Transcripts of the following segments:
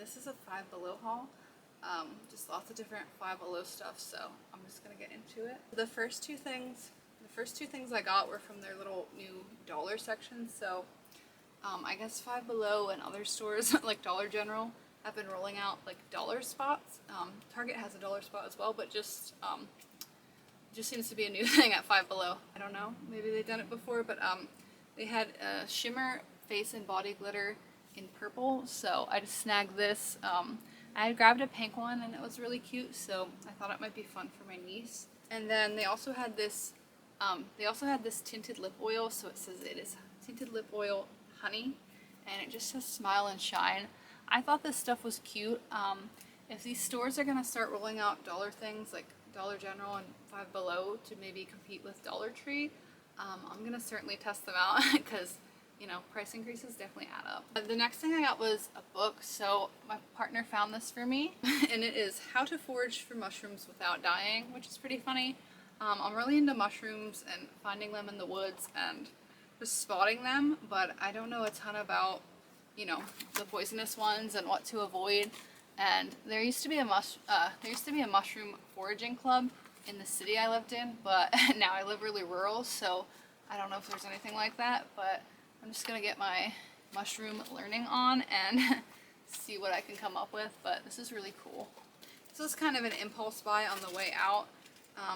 this is a Five Below haul. Just lots of different Five Below stuff, so I'm just gonna get into it. The first two things I got were from their little new dollar section. So I guess Five Below and other stores like Dollar General have been rolling out like dollar spots. Target has a dollar spot as well, but just seems to be a new thing at Five Below. I don't know, maybe they've done it before, but they had a shimmer face and body glitter in purple, so I just snagged this. I had grabbed a pink one and it was really cute, so I thought it might be fun for my niece. And then they also had this tinted lip oil, so it says it is tinted lip oil honey, and it just says smile and shine. I thought this stuff was cute. If these stores are gonna start rolling out dollar things like Dollar General and Five Below to maybe compete with Dollar Tree, I'm gonna certainly test them out because, you know, price increases definitely add up. The next thing I got was a book. So my partner found this for me and it is How to Forage for Mushrooms Without Dying, which is pretty funny. I'm really into mushrooms and finding them in the woods and just spotting them, but I don't know a ton about, you know, the poisonous ones and what to avoid. And there used to be a mushroom foraging club in the city I lived in, but now I live really rural, so I don't know if there's anything like that, but I'm just gonna get my mushroom learning on and see what I can come up with. But this is really cool. This was kind of an impulse buy on the way out,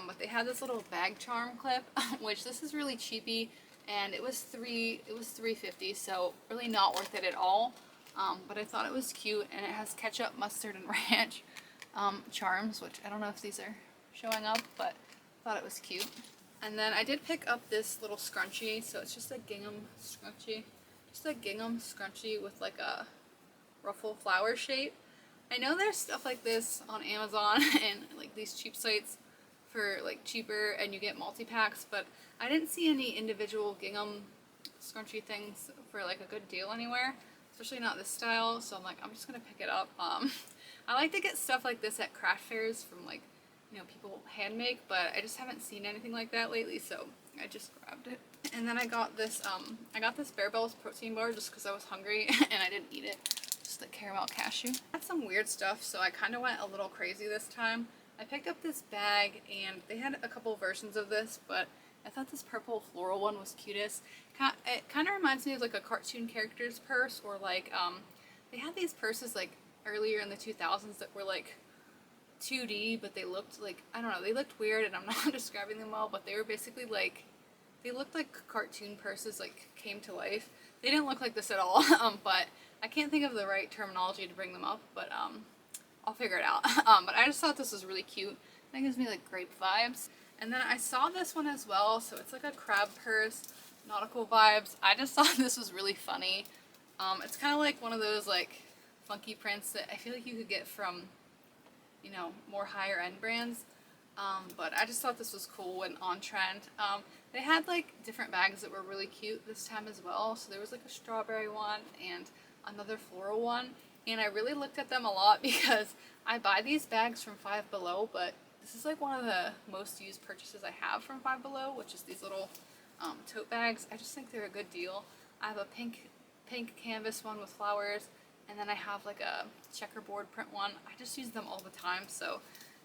but they had this little bag charm clip, which this is really cheapy, and it was $3.50, so really not worth it at all. But I thought it was cute, and it has ketchup, mustard, and ranch charms, which I don't know if these are showing up, but I thought it was cute. And then I did pick up this little scrunchie, so it's just a gingham scrunchie. Just a gingham scrunchie with like a ruffle flower shape. I know there's stuff like this on Amazon and like these cheap sites for like cheaper and you get multi-packs, but I didn't see any individual gingham scrunchie things for like a good deal anywhere, especially not this style, so I'm like, I'm just gonna pick it up. I like to get stuff like this at craft fairs from like, you know, people hand make, but I just haven't seen anything like that lately, so I just grabbed it. And then I got this Bear Bells protein bar just because I was hungry and I didn't eat it. Just the caramel cashew. I had some weird stuff, so I kind of went a little crazy this time. I picked up this bag and they had a couple versions of this, but I thought this purple floral one was cutest. It kind of reminds me of like a cartoon character's purse, or like they had these purses like earlier in the 2000s that were like 2D, but they looked like, I don't know, they looked weird and I'm not describing them well, but they were basically like, they looked like cartoon purses like came to life. They didn't look like this at all, but I can't think of the right terminology to bring them up, but I'll figure it out. But I just thought this was really cute. It gives me like grape vibes. And then I saw this one as well, so it's like a crab purse, nautical vibes. I just thought this was really funny. It's kind of like one of those like funky prints that I feel like you could get from, you know, more higher end brands, but I just thought this was cool and on trend. They had like different bags that were really cute this time as well, so there was like a strawberry one and another floral one, and I really looked at them a lot because I buy these bags from Five Below, but this is like one of the most used purchases I have from Five Below, which is these little tote bags. I just think they're a good deal. I have a pink canvas one with flowers, and then I have like a checkerboard print one. I just use them all the time, so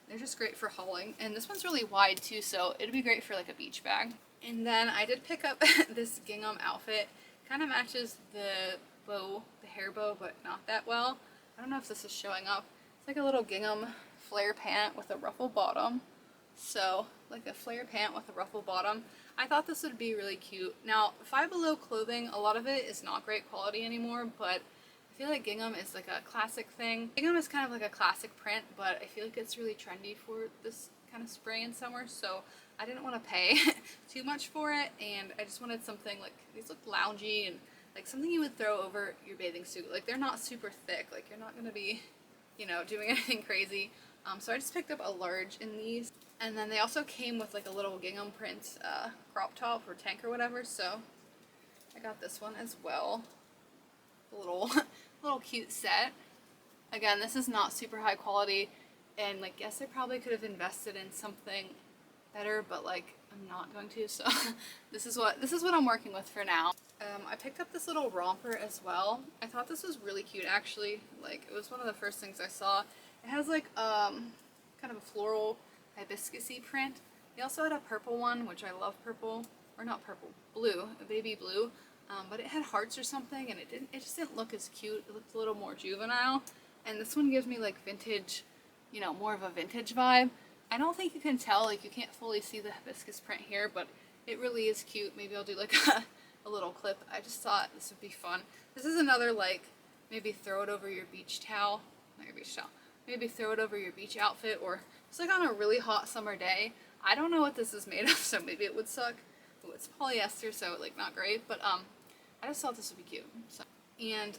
they're just great for hauling. And this one's really wide too, so it'd be great for like a beach bag. And then I did pick up this gingham outfit. Kind of matches the bow, the hair bow, but not that well. I don't know if this is showing up. It's like a little gingham flare pant with a ruffle bottom. So like a flare pant with a ruffle bottom. I thought this would be really cute. Now, Five Below clothing, a lot of it is not great quality anymore, but I feel like gingham is like a classic thing. Gingham is kind of like a classic print, but I feel like it's really trendy for this kind of spring and summer, so I didn't want to pay too much for it, and I just wanted something like, these look loungy and like something you would throw over your bathing suit. Like they're not super thick, like you're not going to be, you know, doing anything crazy. So I just picked up a large in these. And then they also came with like a little gingham print crop top or tank or whatever, so I got this one as well. A little cute set. Again, this is not super high quality, and like, yes, I probably could have invested in something better, but like I'm not going to, so this is what I'm working with for now. I picked up this little romper as well. I thought this was really cute actually. Like, it was one of the first things I saw. It has like kind of a floral hibiscus-y print. They also had a purple one, which I love purple, or not purple, blue, a baby blue. But it had hearts or something, and it just didn't look as cute. It looked a little more juvenile. And this one gives me like vintage, you know, more of a vintage vibe. I don't think you can tell, like you can't fully see the hibiscus print here, but it really is cute. Maybe I'll do like a little clip. I just thought this would be fun. This is another like, maybe throw it over your beach towel, not your beach towel, maybe throw it over your beach outfit, or just like on a really hot summer day. I don't know what this is made of, so maybe it would suck. Ooh, it's polyester, so like not great, but I just thought this would be cute. So, and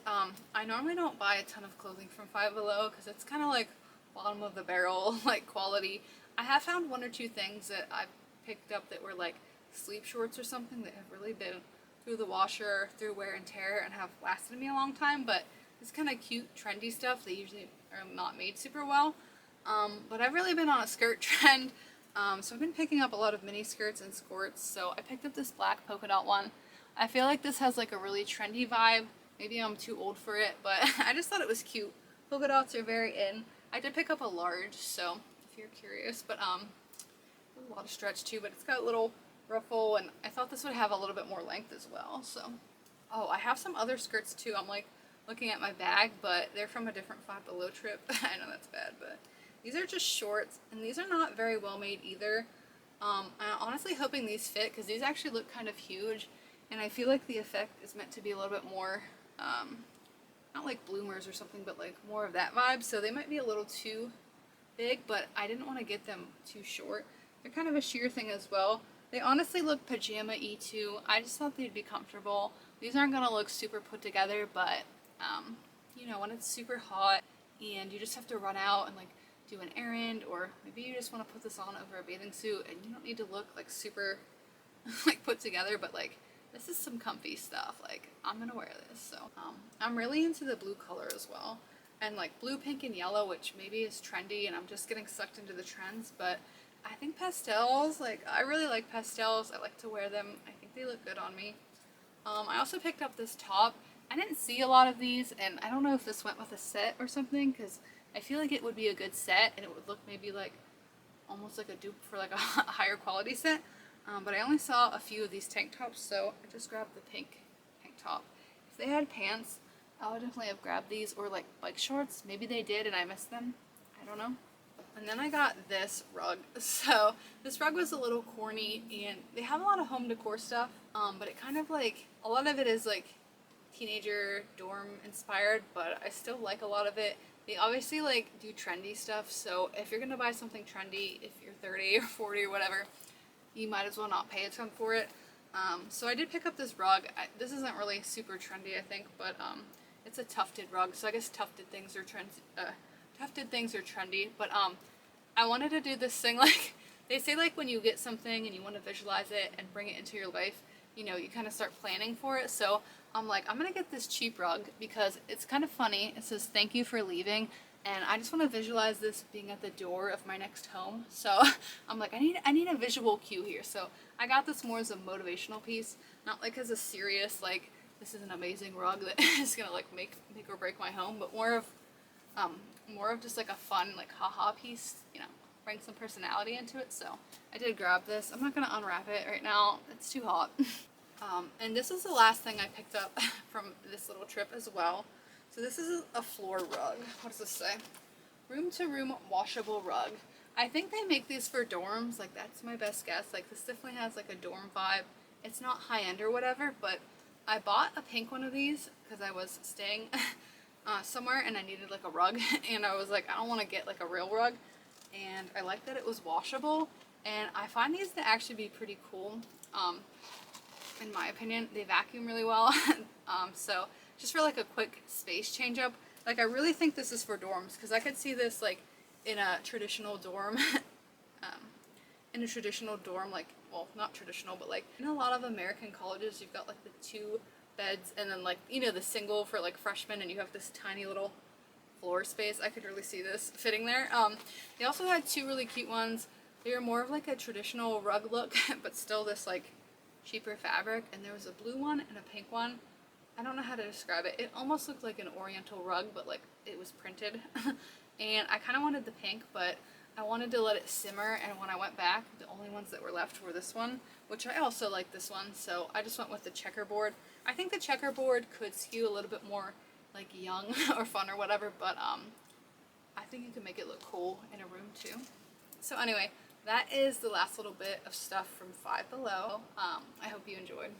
I normally don't buy a ton of clothing from Five Below because it's kind of like bottom of the barrel like quality. I have found one or two things that I've picked up that were like sleep shorts or something that have really been through the washer, through wear and tear, and have lasted me a long time. But this kind of cute trendy stuff, they usually are not made super well. But I've really been on a skirt trend, so I've been picking up a lot of mini skirts and skorts. So I picked up this black polka dot one. I feel like this has like a really trendy vibe. Maybe I'm too old for it, but I just thought it was cute. Polka dots are very in. I did pick up a large, so if you're curious, but there's a lot of stretch too, but it's got a little ruffle, and I thought this would have a little bit more length as well. So, oh, I have some other skirts too. I'm like looking at my bag, but they're from a different Five Below trip. I know that's bad, but these are just shorts, and these are not very well made either. I'm honestly hoping these fit because these actually look kind of huge, and I feel like the effect is meant to be a little bit more, not like bloomers or something, but like more of that vibe. So they might be a little too big, but I didn't want to get them too short. They're kind of a sheer thing as well. They honestly look pajama-y too. I just thought they'd be comfortable. These aren't gonna look super put together, but you know, when it's super hot and you just have to run out and like do an errand, or maybe you just want to put this on over a bathing suit and you don't need to look like super like put together, but like this is some comfy stuff. Like, I'm gonna wear this. So I'm really into the blue color as well, and like blue, pink, and yellow, which maybe is trendy and I'm just getting sucked into the trends, but I think pastels, like I really like pastels. I like to wear them. I think they look good on me. I also picked up this top. I didn't see a lot of these, and I don't know if this went with a set or something, because I feel like it would be a good set and it would look maybe like almost like a dupe for like a higher quality set. But I only saw a few of these tank tops, so I just grabbed the pink tank top. If they had pants, I would definitely have grabbed these, or like bike shorts. Maybe they did and I missed them. I don't know. And then I got this rug. So this rug was a little corny, and they have a lot of home decor stuff, but it kind of like, a lot of it is like teenager dorm inspired, but I still like a lot of it. They obviously like do trendy stuff, so if you're gonna buy something trendy, if you're 30 or 40 or whatever, you might as well not pay a ton for it. So I did pick up this rug. This isn't really super trendy, I think, but it's a tufted rug, so I guess tufted things are trendy, but I wanted to do this thing, like they say, like when you get something and you want to visualize it and bring it into your life, you know, you kind of start planning for it. So I'm like, I'm gonna get this cheap rug because it's kind of funny. It says thank you for leaving, and I just want to visualize this being at the door of my next home. So I'm like, I need a visual cue here. So I got this more as a motivational piece, not like as a serious like this is an amazing rug that is gonna like make or break my home, but more of just like a fun like haha piece, you know, bring some personality into it. So I did grab this. I'm not gonna unwrap it right now, it's too hot. And this is the last thing I picked up from this little trip as well. So this is a floor rug. What does this say? Room to room washable rug. I think they make these for dorms, like that's my best guess. Like this definitely has like a dorm vibe. It's not high end or whatever, but I bought a pink one of these because I was staying somewhere and I needed like a rug, and I was like, I don't want to get like a real rug, and I like that it was washable, and I find these to actually be pretty cool. In my opinion, they vacuum really well. So just for like a quick space change up, like I really think this is for dorms, because I could see this like in a traditional dorm, like, well, not traditional, but like in a lot of American colleges, you've got like the 2 beds and then like, you know, the single for like freshmen, and you have this tiny little floor space. I could really see this fitting there. They also had 2 really cute ones They were more of like a traditional rug look, but still this like cheaper fabric. And there was a blue one and a pink one. I don't know how to describe it. It almost looked like an oriental rug, but like it was printed. And I kind of wanted the pink, but I wanted to let it simmer, and when I went back, the only ones that were left were this one, which I also like this one, so I just went with the checkerboard. I think the checkerboard could skew a little bit more like young or fun or whatever, but I think you can make it look cool in a room too. So anyway, that is the last little bit of stuff from Five Below. I hope you enjoyed.